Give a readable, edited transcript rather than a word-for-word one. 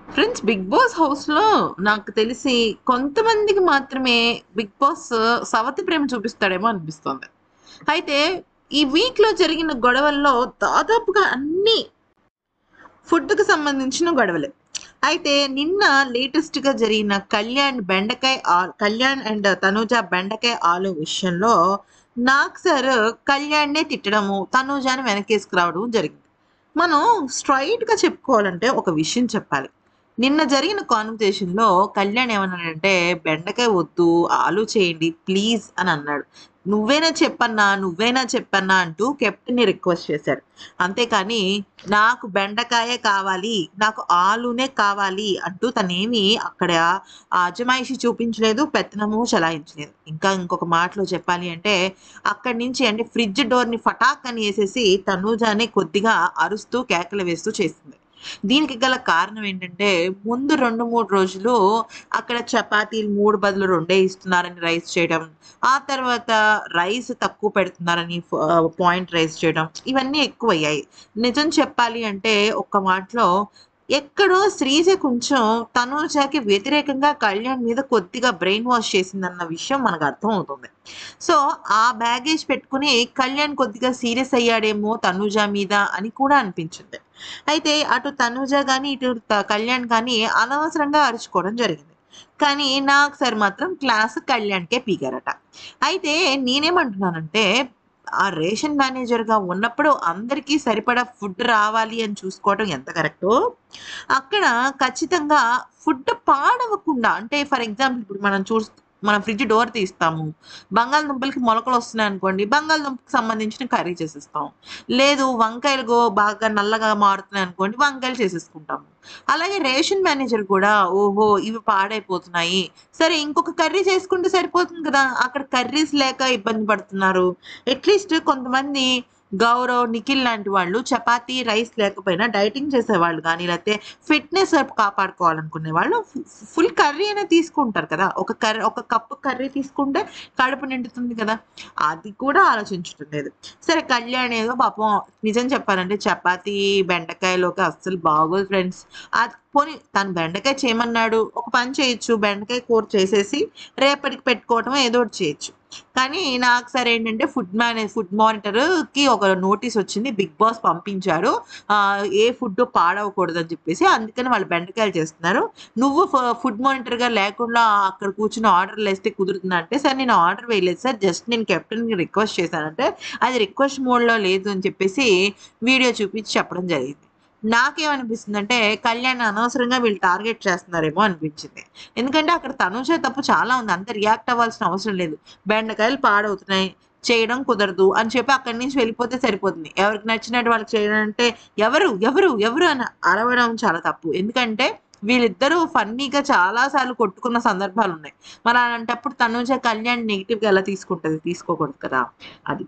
Friends, 'big boss' హౌస్‌లో నాకు తెలిసి కొంతమందికి మాత్రమే 'బిగ్ బాస్' సవతి ప్రేమ చూపిస్తాడేమో అనిపిస్తోంది. అయితే ఈ వీక్‌లో జరిగిన గొడవల్లో దాదాపుగా అన్నీ ఫుడ్‌కి సంబంధించిన గొడవలే. అయితే నిన్న లేటెస్ట్‌గా జరిగిన కళ్యాణ్ అండ్ తనూజ బెండకాయ ఆలు విషయంలో నాగ్ సార్ కళ్యాణ్‌నే తిట్టడము, తనూజని వెనకేసుకురావడం జరిగింది. మనం స్ట్రెయిట్‌గా చెప్పుకోవాలంటే ఒక విషయం చెప్పాలి. నిన్న జరిగిన కాన్వర్జేషన్‌లో కళ్యాణ్ ఏమన్నాడంటే, "బెండకాయ వద్దు, ఆలు చేయండి ప్లీజ్" అని అన్నాడు. నువ్వైనా చెప్పన్నా" అంటూ కెప్టెన్‌ని రిక్వెస్ట్ చేశాడు. అంతేకాని నాకు బెండకాయే కావాలి, నాకు ఆలూనే కావాలి అంటూ తనేమి అక్కడ అజమాయిషీ చూపించలేదు, పెత్తనము చెలాయించలేదు. ఇంకొక మాటలో చెప్పాలి అంటే, అక్కడి నుంచి అంటే ఫ్రిడ్జ్ డోర్‌ని ఫటాక్ అని యేసేసి తనూజానే కొద్దిగా అరుస్తూ, కేకలు వేస్తూ చేసింది. దీనికి గల కారణం ఏంటంటే, ముందు 2, 3 రోజులు అక్కడ చపాతీలు 3 బదులు 2 ఇస్తున్నారని రైజ్ చేయడం. ఆ తర్వాత రైస్ తక్కువ పెడుతున్నారని పాయింట్ రైజ్ చేయడం. ఇవన్నీ ఎక్కువయ్యాయి. నిజం చెప్పాలి అంటే ఒక్క మాటలో ఎక్కడో శ్రీజ కొంచెం తనూజకి వ్యతిరేకంగా కళ్యాణ్ మీద కొద్దిగా బ్రెయిన్ వాష్ చేసిందన్న విషయం మనకు అర్థమవుతుంది. సో, ఆ బ్యాగేజ్ పెట్టుకొని కళ్యాణ్ కొద్దిగా సీరియస్ అయ్యాడేమో తనూజ మీద అని కూడా అనిపించింది. అయితే అటు తనూజ గాని, ఇటు కళ్యాణ్ కానీ అనవసరంగా అరుచుకోవడం జరిగింది. కానీ నాగ్ సార్ మాత్రం క్లాస్ కళ్యాణ్‌కే పీకారట. అయితే నేనేమంటున్నానంటే, ఆ రేషన్ మేనేజర్‌గా ఉన్నప్పుడు అందరికీ సరిపడా ఫుడ్ రావాలి అని చూసుకోవడం ఎంత కరెక్టో, అక్కడ ఖచ్చితంగా ఫుడ్ పాడవకుండా అంటే ఫర్ ఎగ్జాంపుల్ ఇప్పుడు మనం ఫ్రిడ్జ్ డోర్ తీస్తాము. బంగాళదుంపలకి మొలకలొస్తున్నాయనుకోండి, బంగాళదుంపకి సంబంధించిన కర్రీ చేసేస్తాం. లేదు వంకాయలు బాగా నల్లగా మారుతున్నాయనుకోండి, వంకాయలు చేసేసుకుంటాము. అలాగే రేషన్ మేనేజర్ కూడా ఓహో! ఇవి పాడైపోతున్నాయి. సరే ఇంకొక కర్రీ చేసుకుంటే సరిపోతుంది కదా! అక్కడ కర్రీస్ లేక ఇబ్బంది పడుతున్నారు. అట్‌లీస్ట్ కొంతమంది గౌరవ్, నిఖిల్ లాంటి వాళ్ళు చపాతీ, రైస్ లేకపోయినా డైటింగ్ చేసేవాళ్ళు గానీ, లేతే ఫిట్‌నెస్ కాపాడుకోవాలనుకునే వాళ్ళు ఫుల్ కర్రీ అయినా తీసుకుంటారు కదా! ఒక కప్పు కర్రీ తీసుకుంటే కడుపు నిండుతుంది కదా! అది కూడా ఆలోచించటం లేదు. సరే కళ్యాణ్ ఏదో పాపం నిజం చెప్పాలంటే చపాతీ, బెండకాయలోకి అస్సలు బాగోదు ఫ్రెండ్స్. అది పోనీ తను బెండకాయ చేయమన్నాడు. ఒక పని చేయొచ్చు. బెండకాయ కూర చేసేసి రేపటికి పెట్టుకోవటమో ఏదో ఒకటి చేయొచ్చు. కానీ నాకు సరే ఏంటంటే ఫుడ్ మానిటర్‌కి ఒక నోటీస్ వచ్చింది. బిగ్ బాస్ పంపించారు. ఏ ఫుడ్డు పాడవకూడదని చెప్పేసి. అందుకని వాళ్ళు బెండకాయలు చేస్తున్నారు. నువ్వు ఫుడ్ మానిటర్‌గా లేకుండా అక్కడ కూర్చొని ఆర్డర్‌లేస్తే కుదురుతుందా అంటే, సార్ నేను ఆర్డర్ వేయలేదు సార్. జస్ట్ నేను కెప్టెన్‌కి రిక్వెస్ట్ చేశానంటే, అది రిక్వెస్ట్ మోడ్‌లో లేదు అని చెప్పేసి వీడియో చూపించి చెప్పడం జరిగింది. నాకేమనిపిస్తుందంటే, కళ్యాణ్ అనవసరంగా వీళ్ళు టార్గెట్ చేస్తున్నారేమో అనిపించింది. ఎందుకంటే అక్కడ తనుజ తప్పు చాలా ఉంది. అంత రియాక్ట్ అవ్వాల్సిన అవసరం లేదు. బెండకాయలు పాడవుతున్నాయి. చేయడం కుదరదు అని చెప్పి అక్కడి నుంచి వెళ్ళిపోతే సరిపోతుంది. ఎవరికి నచ్చినట్టు వాళ్ళకి చేయడం అంటే ఎవరు అని అరవడం చాలా తప్పు. ఎందుకంటే వీళ్ళిద్దరూ ఫన్నీగా చాలా సార్లు కొట్టుకున్న సందర్భాలున్నాయి. మరి అలాంటప్పుడు తనుజ కళ్యాణ్ నెగెటివ్‌గా ఎలా తీసుకుంటది? తీసుకోకూడదు కదా! అది.